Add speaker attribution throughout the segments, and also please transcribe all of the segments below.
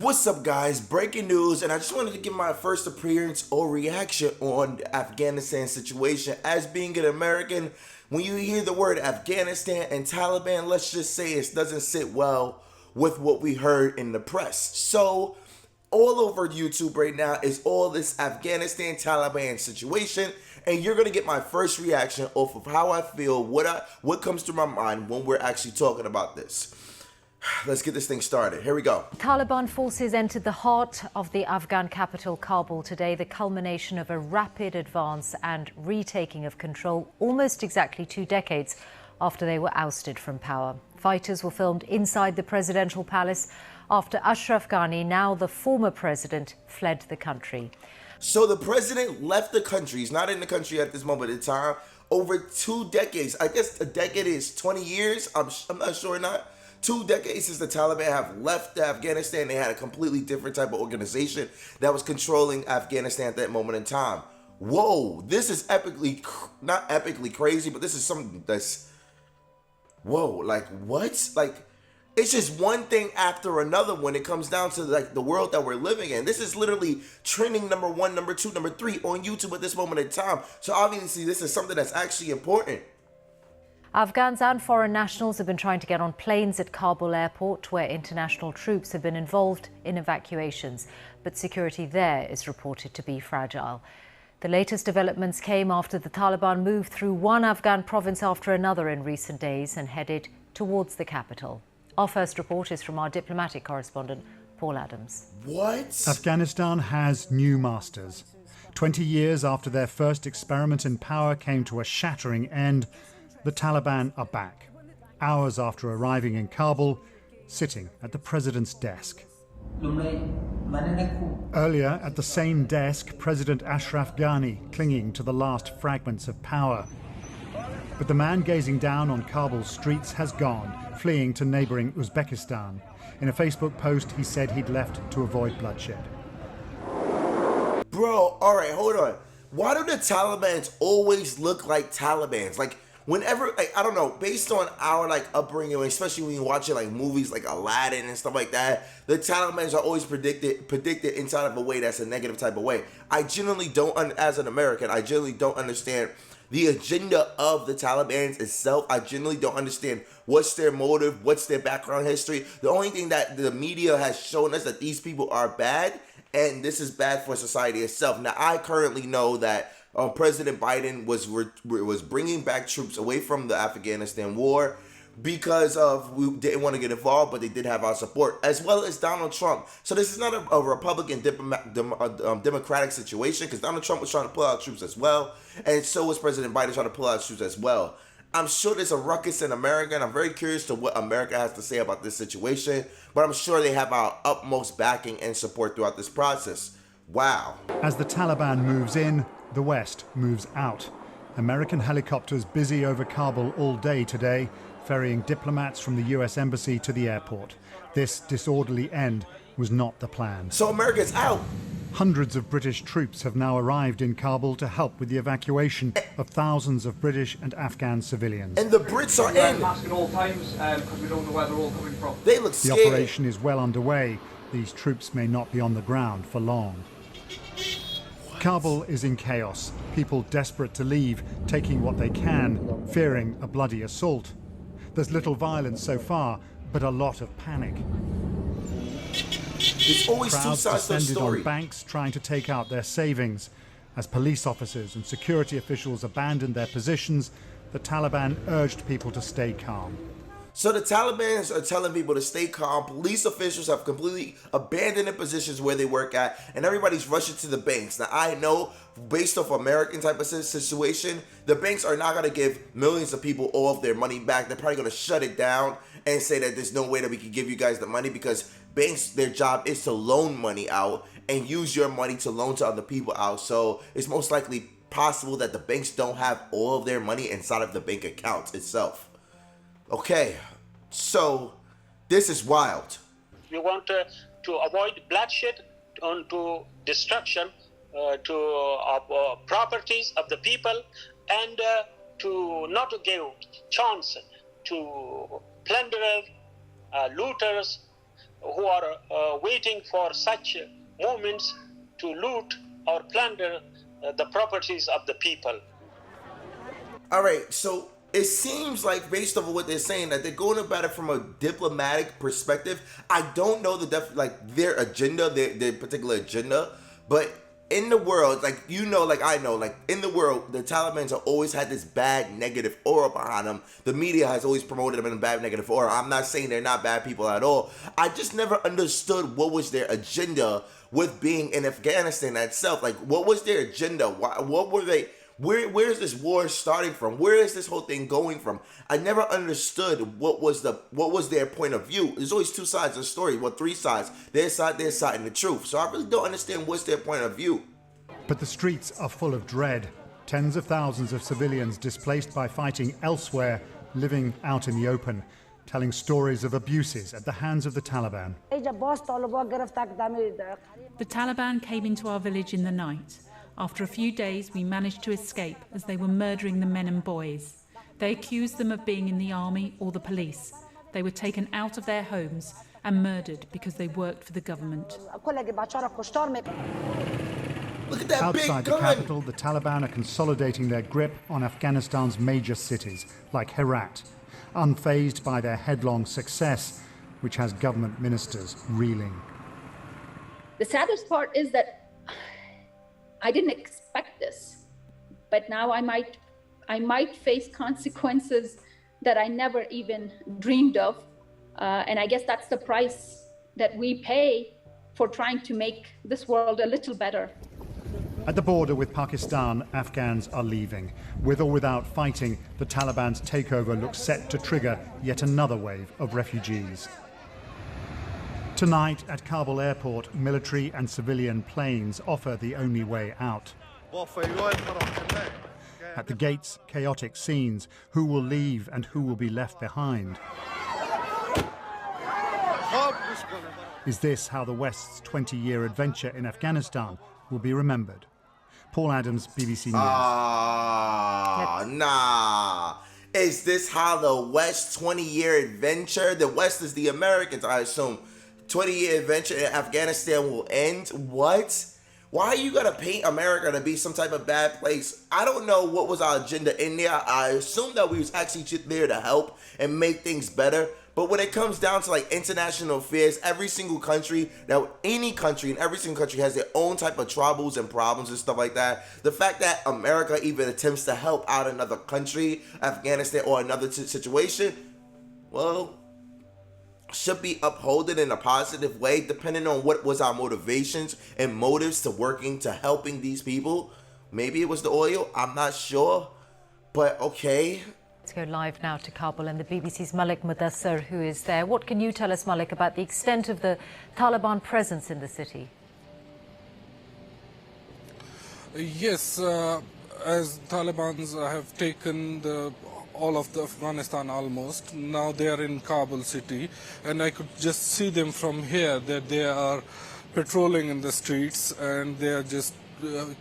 Speaker 1: What's up, guys? Breaking news, and I just wanted to give my first appearance or reaction on the Afghanistan situation. As being an American, when you hear the word Afghanistan and Taliban, let's just say it doesn't sit well with what we heard in the press. So, all over YouTube right now is all this Afghanistan Taliban situation, and you're gonna get my first reaction off of how I feel, what comes to my mind when we're actually talking about this. Let's get this thing started. Here we go.
Speaker 2: Taliban forces entered the heart of the Afghan capital, Kabul, today, the culmination of a rapid advance and retaking of control almost exactly 2 decades after they were ousted from power. Fighters were filmed inside the presidential palace after Ashraf Ghani, now the former president, fled the country.
Speaker 1: So the president left the country. He's not in the country at this moment in time. Over 2 decades. I guess a decade is 20 years. I'm not sure or not. 2 decades since the Taliban have left Afghanistan. They had a completely different type of organization that was controlling Afghanistan at that moment in time. Whoa, this is not epically crazy, but this is something that's, whoa, like what? Like, it's just one thing after another when it comes down to like the world that we're living in. This is literally trending number 1, number 2, number 3 on YouTube at this moment in time. So obviously this is something that's actually important.
Speaker 2: Afghans and foreign nationals have been trying to get on planes at Kabul airport, where international troops have been involved in evacuations. But security there is reported to be fragile. The latest developments came after the Taliban moved through one Afghan province after another in recent days and headed towards the capital. Our first report is from our diplomatic correspondent, Paul Adams.
Speaker 1: What?
Speaker 3: Afghanistan has new masters. 20 years after their first experiment in power came to a shattering end, the Taliban are back, hours after arriving in Kabul, sitting at the president's desk. Earlier, at the same desk, President Ashraf Ghani clinging to the last fragments of power. But the man gazing down on Kabul's streets has gone, fleeing to neighboring Uzbekistan. In a Facebook post, he said he'd left to avoid bloodshed.
Speaker 1: Bro, all right, hold on. Why do the Talibans always look like Talibans? Like, whenever, like, I don't know, based on our like upbringing, especially when you watch it like movies like Aladdin and stuff like that, the Taliban are always predicted inside of a way that's a negative type of way. I generally don't, as an American, I generally don't understand the agenda of the Taliban itself. I generally don't understand what's their motive, what's their background history. The only thing that the media has shown us that these people are bad, and this is bad for society itself. Now, I currently know that President Biden was bringing back troops away from the Afghanistan war because we didn't want to get involved, but they did have our support, as well as Donald Trump. So this is not a Republican Democratic situation, because Donald Trump was trying to pull out troops as well, and so was President Biden trying to pull out troops as well. I'm sure there's a ruckus in America, and I'm very curious to what America has to say about this situation, but I'm sure they have our utmost backing and support throughout this process. Wow.
Speaker 3: As the Taliban moves in, the West moves out. American helicopters busy over Kabul all day today, ferrying diplomats from the US Embassy to the airport. This disorderly end was not the plan.
Speaker 1: So America's out.
Speaker 3: Hundreds of British troops have now arrived in Kabul to help with the evacuation of thousands of British and Afghan civilians.
Speaker 1: And the Brits are in.
Speaker 4: Mask at all times because we don't know where they're all coming from.
Speaker 1: They look scared.
Speaker 3: The operation is well underway. These troops may not be on the ground for long. Kabul is in chaos. People desperate to leave, taking what they can, fearing a bloody assault. There's little violence so far, but a lot of panic.
Speaker 1: There's always two
Speaker 3: Crowds
Speaker 1: sides to the
Speaker 3: descended
Speaker 1: story.
Speaker 3: on banks trying to take out their savings. As police officers and security officials abandoned their positions, the Taliban urged people to stay calm.
Speaker 1: So the Taliban are telling people to stay calm. Police officials have completely abandoned the positions where they work at, and everybody's rushing to the banks. Now, I know, based off American type of situation, the banks are not going to give millions of people all of their money back. They're probably going to shut it down and say that there's no way that we can give you guys the money, because banks, their job is to loan money out and use your money to loan to other people out. So it's most likely possible that the banks don't have all of their money inside of the bank account itself. Okay, so this is wild.
Speaker 5: We want to avoid bloodshed and to destruction to properties of the people, and to not give chance to plunderers, looters, who are waiting for such movements to loot or plunder the properties of the people.
Speaker 1: All right, so it seems like, based on what they're saying, that they're going about it from a diplomatic perspective. I don't know their agenda, their particular agenda, but in the world, like, you know, like I know, like in the world, the Taliban have always had this bad negative aura behind them. The media has always promoted them in a bad negative aura. I'm not saying they're not bad people at all. I just never understood what was their agenda with being in Afghanistan itself. Like, what was their agenda? What were they? Where is this war starting from? Where is this whole thing going from? I never understood what was their point of view. There's always two sides of the story. Well, three sides. Their side, and the truth. So I really don't understand what's their point of view.
Speaker 3: But the streets are full of dread. Tens of thousands of civilians displaced by fighting elsewhere, living out in the open, telling stories of abuses at the hands of the Taliban.
Speaker 6: The Taliban came into our village in the night. After a few days, we managed to escape as they were murdering the men and boys. They accused them of being in the army or the police. They were taken out of their homes and murdered because they worked for the government.
Speaker 1: Look at that
Speaker 3: Outside
Speaker 1: big
Speaker 3: the
Speaker 1: gun.
Speaker 3: capital, the Taliban are consolidating their grip on Afghanistan's major cities, like Herat, unfazed by their headlong success, which has government ministers reeling.
Speaker 7: The saddest part is that I didn't expect this, but now I might face consequences that I never even dreamed of. And I guess that's the price that we pay for trying to make this world a little better.
Speaker 3: At the border with Pakistan, Afghans are leaving. With or without fighting, the Taliban's takeover looks set to trigger yet another wave of refugees. Tonight at Kabul airport, military and civilian planes offer the only way out. At the gates, chaotic scenes. Who will leave and who will be left behind? Is this how the West's 20-year adventure in Afghanistan will be remembered? Paul Adams, BBC News.
Speaker 1: Nah. Is this how the West's 20-year adventure? The West is the Americans, I assume. 20-year adventure in Afghanistan will end? What? Why you gotta paint America to be some type of bad place? I don't know what was our agenda in there. I assume that we was actually just there to help and make things better. But when it comes down to like international affairs, every single country, now any country in every single country has their own type of troubles and problems and stuff like that. The fact that America even attempts to help out another country, Afghanistan or another situation, well, should be upholded in a positive way, depending on what was our motivations and motives to working to helping these people. Maybe it was the oil, I'm not sure, but okay.
Speaker 2: Let's go live now to Kabul and the BBC's Malik Mudassar, who is there. What can you tell us, Malik, about the extent of the Taliban presence in the city?
Speaker 8: Yes, as Talibans have taken all of the Afghanistan almost. Now they are in Kabul city, and I could just see them from here that they are patrolling in the streets, and they are just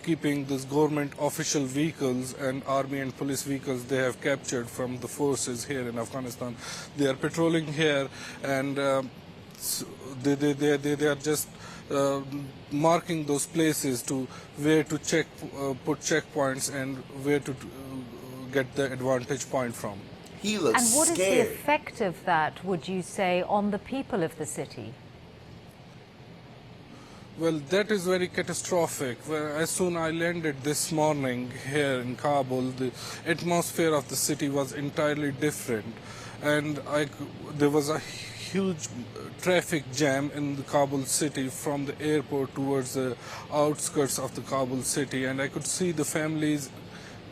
Speaker 8: keeping these government official vehicles and army and police vehicles they have captured from the forces here in Afghanistan. They are patrolling here, and they are just marking those places to where to put checkpoints and where to get the advantage point from.
Speaker 1: He looks
Speaker 2: And what is
Speaker 1: scared.
Speaker 2: the effect of that, would you say, on the people of the city?
Speaker 8: Well, that is very catastrophic. As soon as I landed this morning here in Kabul, the atmosphere of the city was entirely different. And there was a huge traffic jam in the Kabul city from the airport towards the outskirts of the Kabul city. And I could see the families,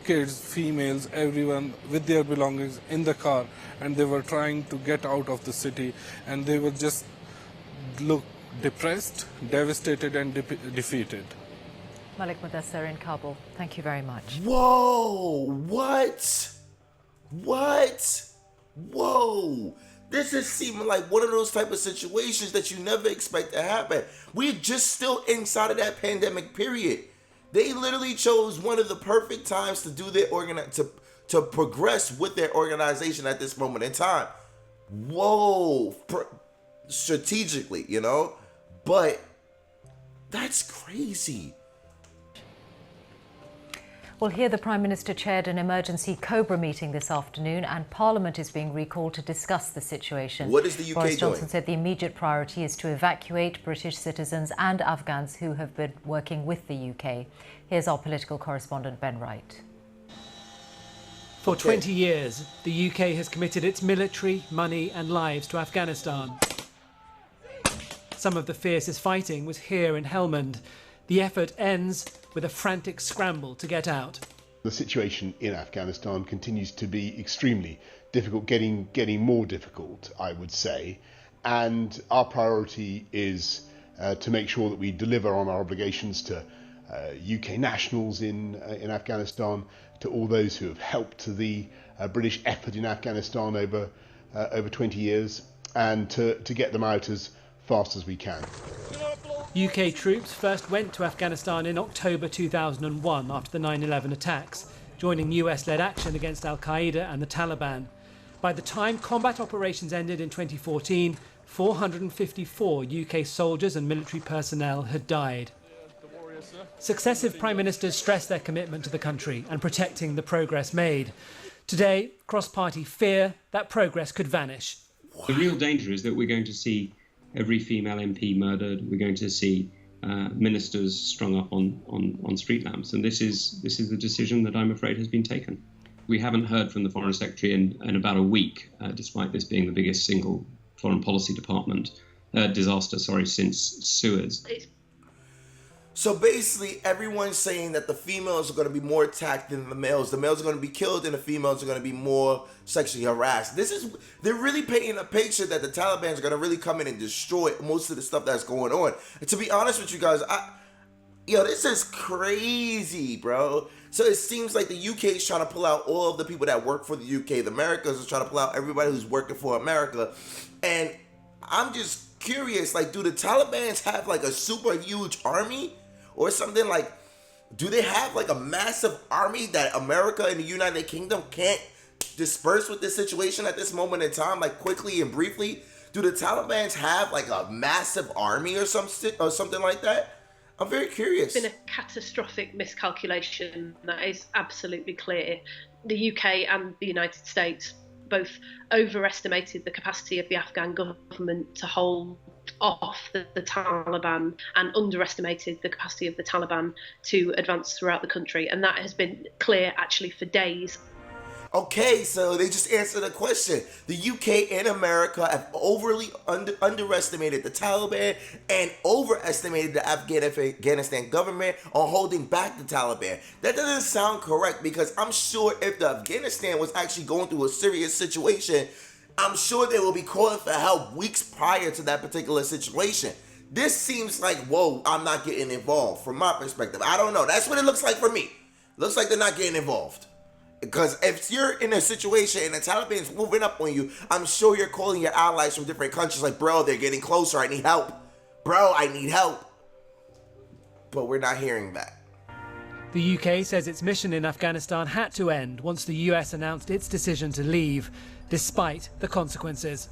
Speaker 8: kids, females, everyone with their belongings in the car, and they were trying to get out of the city, and they were just look depressed, devastated, and defeated.
Speaker 2: Malik Mudassar in Kabul, thank you very much.
Speaker 1: Whoa, what? Whoa. This is seeming like one of those type of situations that you never expect to happen. We're just still inside of that pandemic period. They literally chose one of the perfect times to do their to progress with their organization at this moment in time. Whoa. strategically, you know? But that's crazy.
Speaker 2: Well, here the Prime Minister chaired an emergency COBRA meeting this afternoon, and Parliament is being recalled to discuss the situation.
Speaker 1: What is the UK
Speaker 2: Boris Johnson
Speaker 1: doing?
Speaker 2: said the immediate priority is to evacuate British citizens and Afghans who have been working with the UK. Here's our political correspondent, Ben Wright.
Speaker 9: For 20 years, the UK has committed its military, money and lives to Afghanistan. Some of the fiercest fighting was here in Helmand. The effort ends with a frantic scramble to get out.
Speaker 10: The situation in Afghanistan continues to be extremely difficult, getting more difficult, I would say. And our priority is to make sure that we deliver on our obligations to UK nationals in Afghanistan, to all those who have helped the British effort in Afghanistan over 20 years, and to get them out as fast as we can.
Speaker 9: UK troops first went to Afghanistan in October 2001 after the 9/11 attacks, joining US-led action against Al-Qaeda and the Taliban. By the time combat operations ended in 2014, 454 UK soldiers and military personnel had died. Successive Prime Ministers stressed their commitment to the country and protecting the progress made. Today, cross-party fear that progress could vanish.
Speaker 11: The real danger is that we're going to see every female MP murdered. We're going to see ministers strung up on street lamps, and this is the decision that I'm afraid has been taken. We haven't heard from the Foreign Secretary in about a week, despite this being the biggest single foreign policy department disaster since Suez.
Speaker 1: So basically, everyone's saying that the females are going to be more attacked than the males. The males are going to be killed, and the females are going to be more sexually harassed. They're really painting a picture that the Taliban are going to really come in and destroy most of the stuff that's going on. And to be honest with you guys, this is crazy, bro. So it seems like the UK is trying to pull out all of the people that work for the UK. The Americans are trying to pull out everybody who's working for America. And I'm just curious, do the Taliban have a super huge army? Or something do they have a massive army that America and the United Kingdom can't disperse with this situation at this moment in time, quickly and briefly? Do the Taliban have a massive army or something like that? I'm very curious.
Speaker 12: It's been a catastrophic miscalculation that is absolutely clear. The UK and the United States both overestimated the capacity of the Afghan government to hold off the Taliban and underestimated the capacity of the Taliban to advance throughout the country. And that has been clear actually for days. Okay, so they just answered the question. The UK and America have overly underestimated the Taliban and overestimated the Afghanistan government on holding back the Taliban. That doesn't sound correct, because I'm sure if the Afghanistan was actually going through a serious situation, I'm sure they will be calling for help weeks prior to that particular situation. This seems like, whoa, I'm not getting involved from my perspective. I don't know. That's what it looks like for me. Looks like they're not getting involved. Because if you're in a situation and the Taliban's moving up on you, I'm sure you're calling your allies from different countries like, bro, they're getting closer. I need help. Bro, I need help. But we're not hearing that.
Speaker 9: The UK says its mission in Afghanistan had to end once the US announced its decision to leave, despite the consequences.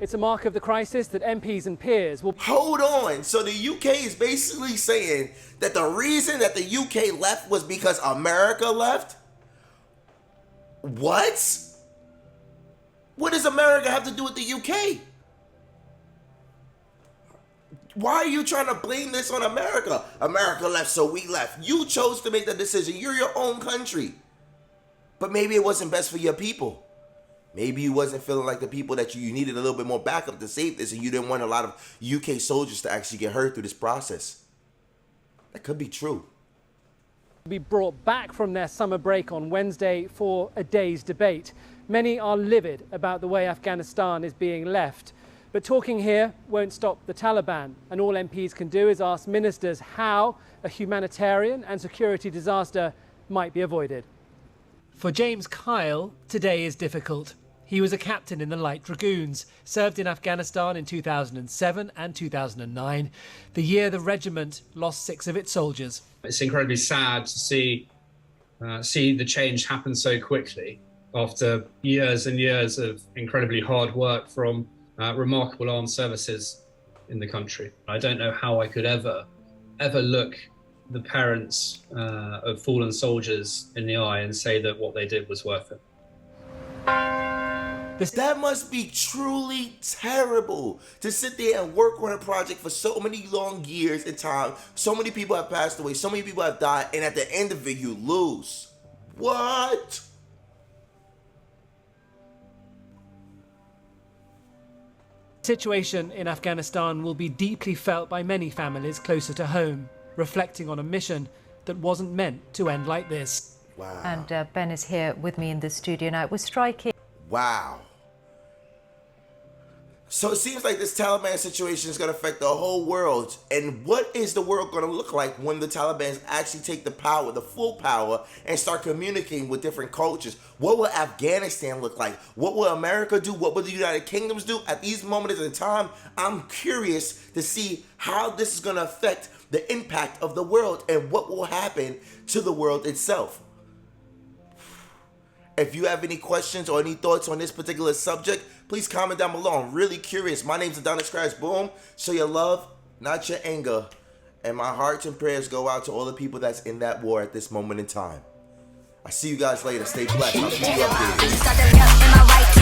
Speaker 9: It's a mark of the crisis that MPs and peers will...
Speaker 1: Hold on. So the UK is basically saying that the reason that the UK left was because America left? What? What does America have to do with the UK? Why are you trying to blame this on America? America left, so we left. You chose to make the decision. You're your own country. But maybe it wasn't best for your people. Maybe you wasn't feeling like the people that you needed a little bit more backup to save this, and you didn't want a lot of UK soldiers to actually get hurt through this process. That could be true.
Speaker 9: Be brought back from their summer break on Wednesday for a day's debate. Many are livid about the way Afghanistan is being left. But talking here won't stop the Taliban, and all MPs can do is ask ministers how a humanitarian and security disaster might be avoided. For James Kyle, today is difficult. He was a captain in the Light Dragoons, served in Afghanistan in 2007 and 2009, the year the regiment lost 6 of its soldiers.
Speaker 13: It's incredibly sad to see the change happen so quickly after years and years of incredibly hard work from remarkable armed services in the country. I don't know how I could ever look the parents of fallen soldiers in the eye and say that what they did was worth it.
Speaker 1: That must be truly terrible to sit there and work on a project for so many long years in time. So many people have passed away, so many people have died, and at the end of it, you lose. What?
Speaker 9: The situation in Afghanistan will be deeply felt by many families closer to home, reflecting on a mission that wasn't meant to end like this.
Speaker 1: Wow.
Speaker 2: And Ben is here with me in the studio now. It was striking.
Speaker 1: Wow. So it seems like this Taliban situation is going to affect the whole world. And what is the world going to look like when the Taliban actually take the power, the full power, and start communicating with different cultures? What will Afghanistan look like? What will America do? What will the United Kingdoms do? At these moments in time, I'm curious to see how this is going to affect the impact of the world and what will happen to the world itself. If you have any questions or any thoughts on this particular subject, please comment down below. I'm really curious. My name's Adonis Crash Boom. Show your love, not your anger. And my hearts and prayers go out to all the people that's in that war at this moment in time. I see you guys later. Stay blessed. I'll keep you updated.